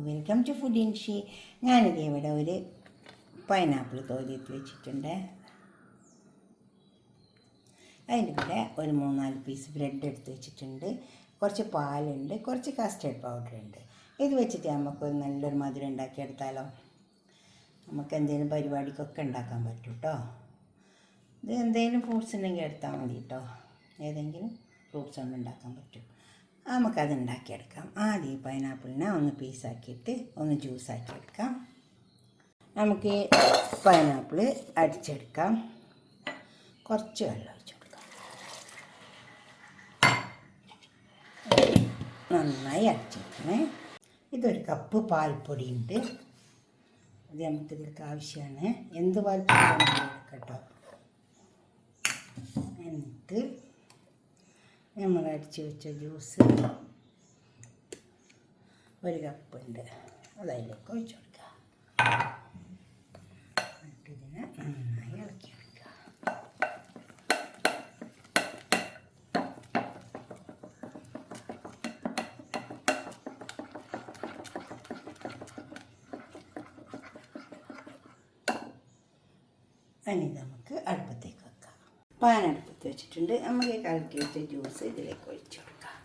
Welcome to food ഇൻഷി. ഞാനിത് ഇവിടെ ഒരു പൈനാപ്പിൾ തോലിയിട്ട് വെച്ചിട്ടുണ്ട്. അതിൻ്റെ കൂടെ ഒരു 3-4 പീസ് ബ്രെഡ് എടുത്ത് വെച്ചിട്ടുണ്ട്. കുറച്ച് പാലുണ്ട്, കുറച്ച് കസ്റ്റർഡ് പൗഡർ ഉണ്ട്. ഇത് വെച്ചിട്ട് നമുക്ക് നല്ലൊരു മധുരം ഉണ്ടാക്കിയെടുത്താലോ. നമുക്ക് എന്തെങ്കിലും പരിപാടിക്കൊക്കെ ഉണ്ടാക്കാൻ പറ്റും കേട്ടോ. ഇത് എന്തെങ്കിലും ഫ്രൂട്ട്സ് ഉണ്ടെങ്കിൽ എടുത്താൽ മതി കേട്ടോ. ഏതെങ്കിലും ഫ്രൂട്ട്സ് കൊണ്ട് ഉണ്ടാക്കാൻ പറ്റും. നമുക്കത് ഉണ്ടാക്കിയെടുക്കാം. ആദ്യം ഈ പൈനാപ്പിളിനെ ഒന്ന് പീസാക്കിയിട്ട് ഒന്ന് ജ്യൂസാക്കിയെടുക്കാം. നമുക്ക് പൈനാപ്പിൾ അടിച്ചെടുക്കാം. കുറച്ച് വെള്ളം ഒഴിച്ചു കൊടുക്കാം. നന്നായി അടിച്ചെടുക്കണേ. ഇതൊരു കപ്പ് പാൽപ്പൊടി ഉണ്ട്. അത് നമുക്കിതിലേക്ക് ആവശ്യമാണ്. എന്ത് പാൽപ്പൊടി കേട്ടോ. എന്നിട്ട് നമ്മൾ അടിച്ച് വെച്ച ജ്യൂസ് ഒരു കപ്പുണ്ട്, അത് അതിലേക്ക് ഒഴിച്ചു കൊടുക്കുക. എന്നിട്ട് ഇതിനെ നന്നായി ഇളക്കിയെടുക്കുക. ഇനി നമുക്ക് അടുപ്പത്തേക്ക് വെക്കാം. പാൻ അടുപ്പത്ത് വെച്ചിട്ടുണ്ട്. നമുക്ക് ഈ കലക്കി വെച്ച ജ്യൂസ് ഇതിലേക്ക് ഒഴിച്ചു കൊടുക്കാം.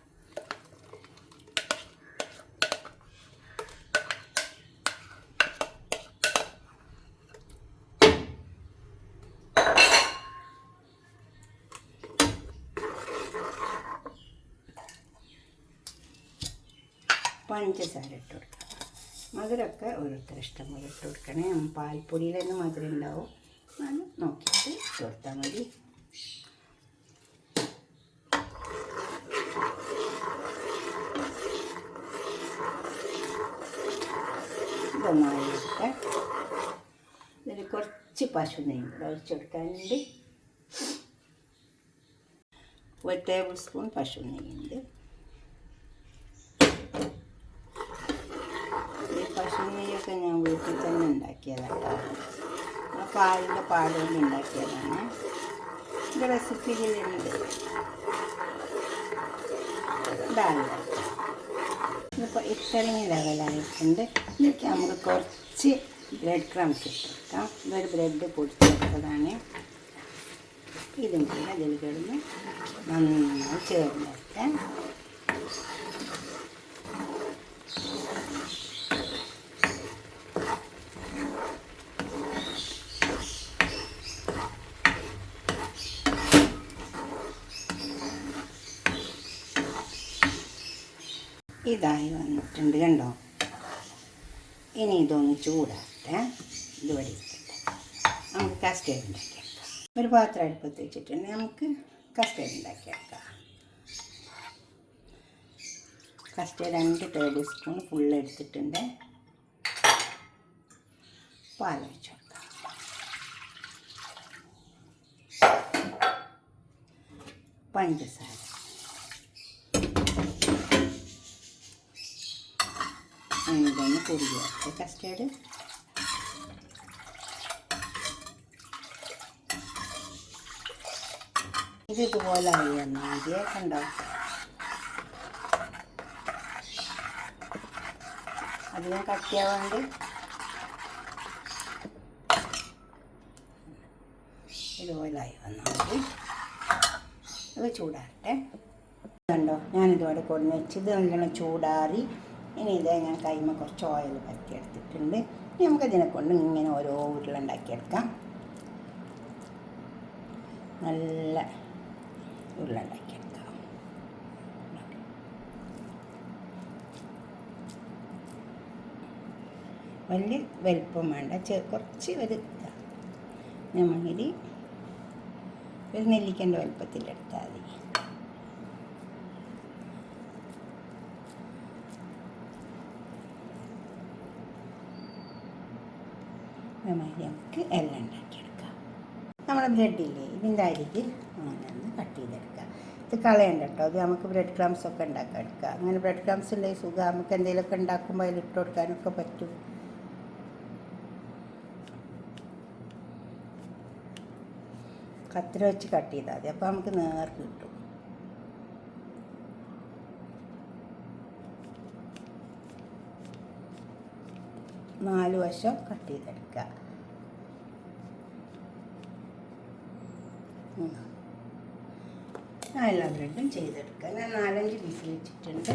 പഞ്ചസാര ഇട്ട് കൊടുക്കാം. മധുരമൊക്കെ ഓരോരുത്തർ ഇഷ്ടം പോലെ ഇട്ട് കൊടുക്കണേ. പാൽപ്പൊടിയിലൊന്നും മധുരം ഉണ്ടാവും, അത് നോക്കിയിട്ട് ഇട്ട് കൊടുത്താൽ മതി. ഇതൊന്നായിട്ട് ഇതിൽ കുറച്ച് പശു നെയ്യ് ഒഴിച്ചു കൊടുക്കാനുണ്ട്. 1 ടേബിൾ സ്പൂൺ പശു നെയ്യുണ്ട്. ഈ പശു നെയ്യൊക്കെ ഞാൻ വീട്ടിൽ തന്നെ ഉണ്ടാക്കിയതാണ്. ആ പാലിൻ്റെ പാലുകൊണ്ട് ഉണ്ടാക്കിയതാണ്. ഇത് റെസിപ്പിയിലുണ്ട്. ഇതിപ്പോൾ ഇത്രയും ലെവലായിട്ടുണ്ട്. ഇതിലേക്ക് നമുക്ക് കുറച്ച് ബ്രെഡ് ക്രംസ് ഇട്ട് കൊടുക്കാം. ഇതൊരു ബ്രെഡ് പൊടിച്ചെടുത്തതാണ്. ഇതും കൂടെ അതിൽ കിടന്ന് നന്നായി ചേർന്നിട്ട് ഇതായി വന്നിട്ടുണ്ട് കണ്ടോ. ഇനി ഇതൊന്ന് ചൂടാട്ടെ. ഇതുവരെ ഇരിക്കട്ടെ. നമുക്ക് കസ്റ്റേർഡ് ഉണ്ടാക്കിയെടുക്കാം. ഒരു പാത്രം അടുപ്പത്ത് വെച്ചിട്ടുണ്ട്. നമുക്ക് കസ്റ്റേർഡ് ഉണ്ടാക്കിയെടുക്കാം. കസ്റ്റേർഡ് 2 ടേബിൾ സ്പൂൺ ഫുൾ എടുത്തിട്ടുണ്ട്. പാൽ ഒഴിച്ചു കൊടുക്കാം. പഞ്ചസാര, ഇതൊന്ന് കുറുകിയാട്ടെ. കസ്റ്റേർഡ് ഇതുപോലെ ആയി വന്നാൽ കണ്ടോ. അധികം കട്ടിയാവാണ്ട് ഇതുപോലായി വന്നാൽ മതി. അത് ചൂടാട്ടെ. കണ്ടോ, ഞാനിതുപോലെ കൊടുന്ന് വെച്ചത് നല്ലോണം ചൂടാറി. ഇനി ഇത് ഞാൻ കൈമ കുറച്ച് ഓയിൽ പറ്റിയെടുത്തിട്ടുണ്ട്. ഇനി നമുക്കതിനെ കൊണ്ട് ഇങ്ങനെ ഓരോ ഉരുളുണ്ടാക്കിയെടുക്കാം. നല്ല ഉരുളുണ്ടാക്കിയെടുക്കാം. വലിയ വലുപ്പം വേണ്ട, കുറച്ച് ഒരു നമ്മളിൽ ഒരു നെല്ലിക്കൻ്റെ വലുപ്പത്തിലെടുത്താൽ മതി. അതുമാതിരി നമുക്ക് എല്ലാം ഉണ്ടാക്കിയെടുക്കാം. നമ്മുടെ ബ്രെഡില്ലേ, ഇതിൻ്റെ അരിക്ക് അങ്ങനെ ഒന്ന് കട്ട് ചെയ്തെടുക്കാം. ഇത് കളയണ്ട കേട്ടോ. അത് നമുക്ക് ബ്രെഡ് ക്രംസ് ഒക്കെ ഉണ്ടാക്കാൻ എടുക്കാം. അങ്ങനെ ബ്രെഡ് ക്രംസ് ഉണ്ടെങ്കിൽ സുഖം. നമുക്ക് എന്തെങ്കിലുമൊക്കെ ഉണ്ടാക്കുമ്പോൾ അതിലിട്ട് കൊടുക്കാനൊക്കെ പറ്റും. കത്തിര വെച്ച് കട്ട് ചെയ്താൽ മതി. അപ്പോൾ നമുക്ക് നേർക്ക് കിട്ടും. 4 വശം കട്ട് ചെയ്തെടുക്കുക. എല്ലാ ബ്രെഡും ചെയ്തെടുക്കുക. ഞാൻ 4-5 പീസ് വെച്ചിട്ടുണ്ട്.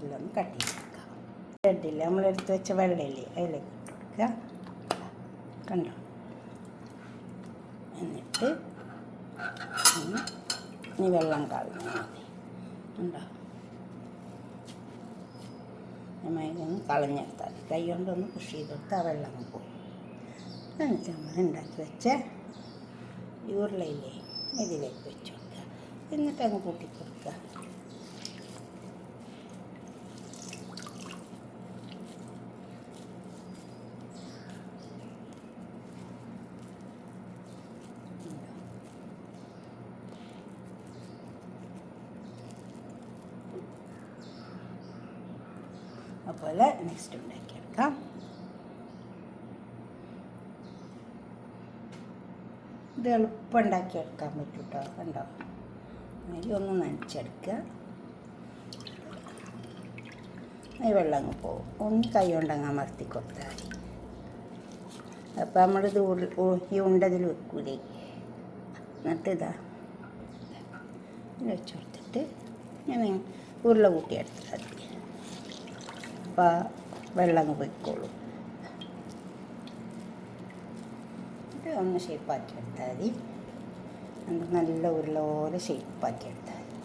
എല്ലാം കട്ട് ചെയ്തെടുക്കുക. ബ്രെഡില്ല നമ്മളെടുത്ത് വെച്ച വെള്ളയില്ലേ അതിലേക്ക് ഇട്ട് കൊടുക്കുക. കണ്ടോ? എന്നിട്ട് ഇനി വെള്ളം കളഞ്ഞാൽ മതി. ഉണ്ടോ? ഇതൊന്ന് കളഞ്ഞെടുത്താൽ കൈ കൊണ്ടൊന്ന് പുഷ് ചെയ്തെടുത്ത് ആ വെള്ളം പോകും. എന്നിട്ട് നമ്മൾ ഉണ്ടാക്കി വെച്ച ഈ ഉരുളയില്ലേ ഇതിലേക്ക് വെച്ച് കൊടുക്കുക. എന്നിട്ട് അങ്ങ് കൂട്ടിക്കൊടുക്കുക. അതുപോലെ നെക്സ്റ്റ് ഉണ്ടാക്കിയെടുക്കാം. ഇത് എളുപ്പം ഉണ്ടാക്കിയെടുക്കാൻ പറ്റും കേട്ടോ. കണ്ടോ? അതിലൊന്ന് നനച്ചെടുക്കുക. ഈ വെള്ളം അങ്ങ് പോകും. ഒന്ന് കൈ കൊണ്ടങ്ങ് അമർത്തി കൊടുത്താൽ മതി. അപ്പം നമ്മളിത് ഈ ഉണ്ടതിൽ വെക്കൂലേ. എന്നിട്ട് ഇതാ വെച്ച് കൊടുത്തിട്ട് ഇങ്ങനെ ഉരുള കൂട്ടിയെടുത്താൽ മതി. അപ്പോൾ വെള്ളം അങ്ങ് പൊയ്ക്കോളൂ. ഇത് ഒന്ന് ഷേപ്പാക്കി എടുത്താൽ മതി. നല്ല ഉരുള പോലെ ഷേപ്പാക്കി എടുത്താൽ മതി.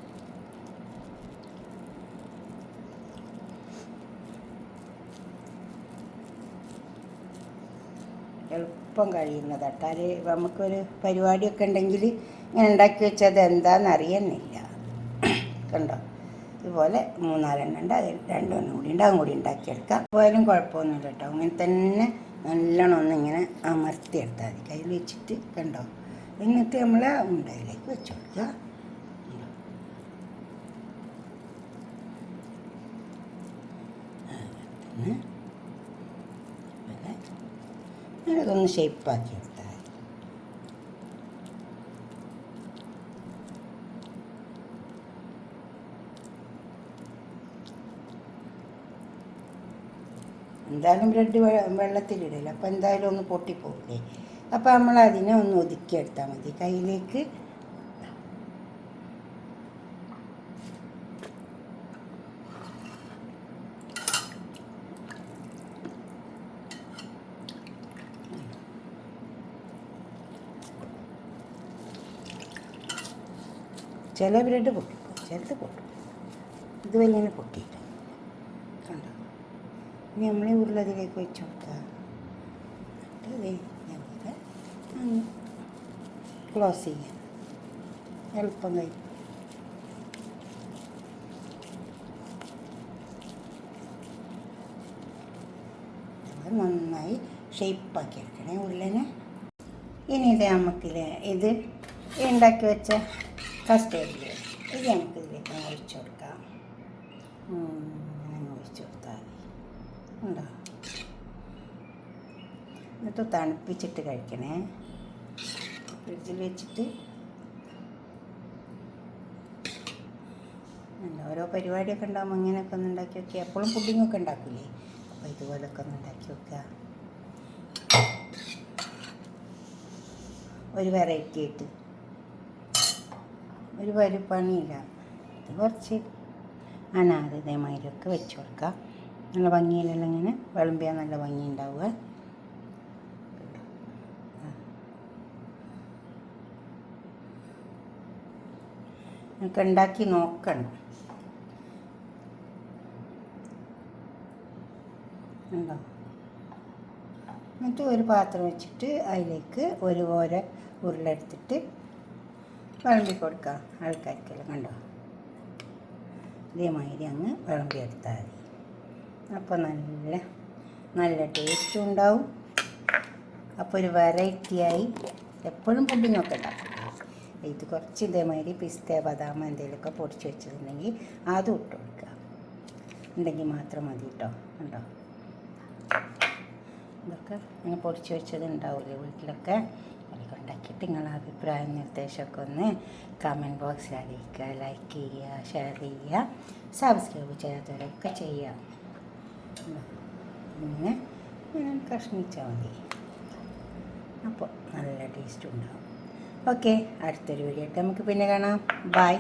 എളുപ്പം കഴിയുന്നതാട്ടോ. അത് നമുക്കൊരു പരിപാടിയൊക്കെ ഉണ്ടെങ്കിൽ ഇങ്ങനെ ഉണ്ടാക്കി വെച്ചത് എന്താണെന്ന് അറിയുന്നില്ല. കണ്ടോ? ഇതുപോലെ 3-4 ഉണ്ട്. അത് 2 കൂടി ഉണ്ട്. അതും കൂടി ഉണ്ടാക്കിയെടുക്കാം. പോയാലും കുഴപ്പമൊന്നുമില്ല കേട്ടോ. അങ്ങനെ തന്നെ നല്ലോണം ഒന്നിങ്ങനെ അമർത്തിയെടുത്താൽ മതി കയ്യിൽ വെച്ചിട്ട്. കണ്ടോ? എന്നിട്ട് നമ്മൾ ഉണ്ടയിലേക്ക് വെച്ച് കൊടുക്കുക. അതൊന്ന് ഷേപ്പാക്കി എടുത്താൽ മതി. എന്തായാലും ബ്രെഡ് വെള്ളത്തിലിടില്ല. അപ്പോൾ എന്തായാലും ഒന്ന് പൊട്ടിപ്പോകില്ലേ. അപ്പോൾ നമ്മൾ അതിനെ ഒന്ന് ഒതുക്കിയെടുത്താൽ മതി കയ്യിലേക്ക്. ചില ബ്രെഡ് പൊട്ടിപ്പോകും, ചിലത് പൊട്ടും. ഇത് വലിയ പൊട്ടിയിട്ട് കണ്ടോ? ഇനി നമ്മൾ ഉരുളതിലേക്ക് വെച്ച് കൊടുക്കുക. എന്നിട്ട് ക്ലോസ് ചെയ്യാം. എളുപ്പം കഴിയും. നന്നായി ഷേപ്പാക്കി എടുക്കണേ ഉരുളനെ. ഇനി ഇത് നമുക്കില്ലേ ഇത് ഉണ്ടാക്കി വെച്ച കസ്റ്റേർഡിൽ ഇത് നമുക്കിതിലേക്ക് ഒഴിച്ചു കൊടുക്കാം. ഒഴിച്ചു കൊടുത്താൽ മതി. ഉണ്ടോ? എന്നിട്ട് തണുപ്പിച്ചിട്ട് കഴിക്കണേ. ഫ്രിഡ്ജിൽ വെച്ചിട്ട് ഓരോ പരിപാടിയൊക്കെ ഉണ്ടാകുമ്പോൾ അങ്ങനെയൊക്കെ ഒന്ന് ഉണ്ടാക്കി വെക്കുക. എപ്പോഴും പുഡിങ്ങൊക്കെ ഉണ്ടാക്കില്ലേ. അപ്പോൾ ഇതുപോലൊക്കെ ഒന്ന് ഉണ്ടാക്കി വെക്കുക. ഒരു വെറൈറ്റി ആയിട്ട് ഒരു പണിയില്ല. ഇത് കുറച്ച് അനാറ് ഇതേമാതിരിയൊക്കെ വെച്ച് കൊടുക്കുക. നല്ല ഭംഗിയിലുള്ള ഇങ്ങനെ വിളമ്പിയാൽ നല്ല ഭംഗി ഉണ്ടാവുക. നമുക്ക് ഉണ്ടാക്കി നോക്കണം. ഉണ്ടോ? എന്നിട്ട് ഒരു പാത്രം വെച്ചിട്ട് അതിലേക്ക് ഒരു ഉരുളെടുത്തിട്ട് വിളമ്പി കൊടുക്കാം ആൾക്കാർക്കെല്ലാം. കണ്ടോ? ഇതേമാതിരി അങ്ങ് വിളമ്പിയെടുത്താൽ മതി. അപ്പോൾ നല്ല ടേസ്റ്റും ഉണ്ടാവും. അപ്പോൾ ഒരു വെറൈറ്റിയായി. എപ്പോഴും പുഡിങ്ങൊക്കെ ഉണ്ടാക്കും. ഇത് കുറച്ച് ഇതേമാതിരി പിസ്ത ബദാം എന്തെങ്കിലുമൊക്കെ പൊടിച്ച് വെച്ചിട്ടുണ്ടെങ്കിൽ അതും ഇട്ട് കൊടുക്കുക. ഉണ്ടെങ്കിൽ മാത്രം മതി കേട്ടോ. ഉണ്ടോ? ഇതൊക്കെ അങ്ങനെ പൊടിച്ച് വെച്ചത് ഉണ്ടാവില്ലേ വീട്ടിലൊക്കെ. അതൊക്കെ ഉണ്ടാക്കിയിട്ട് നിങ്ങളുടെ അഭിപ്രായം നിർദ്ദേശമൊക്കെ ഒന്ന് കമൻറ്റ് ബോക്സിൽ അറിയിക്കുക. ലൈക്ക് ചെയ്യുക, ഷെയർ ചെയ്യുക, സബ്സ്ക്രൈബ് ചെയ്യാത്തവരൊക്കെ ചെയ്യുക. ഇങ്ങനെ ഇങ്ങനെ കഷ്ണിച്ചാൽ മതി. അപ്പോൾ നല്ല ടേസ്റ്റ് ഉണ്ടാവും. ഓക്കെ, അടുത്തൊരു വീഡിയോ ആയിട്ട് നമുക്ക് പിന്നെ കാണാം. ബൈ.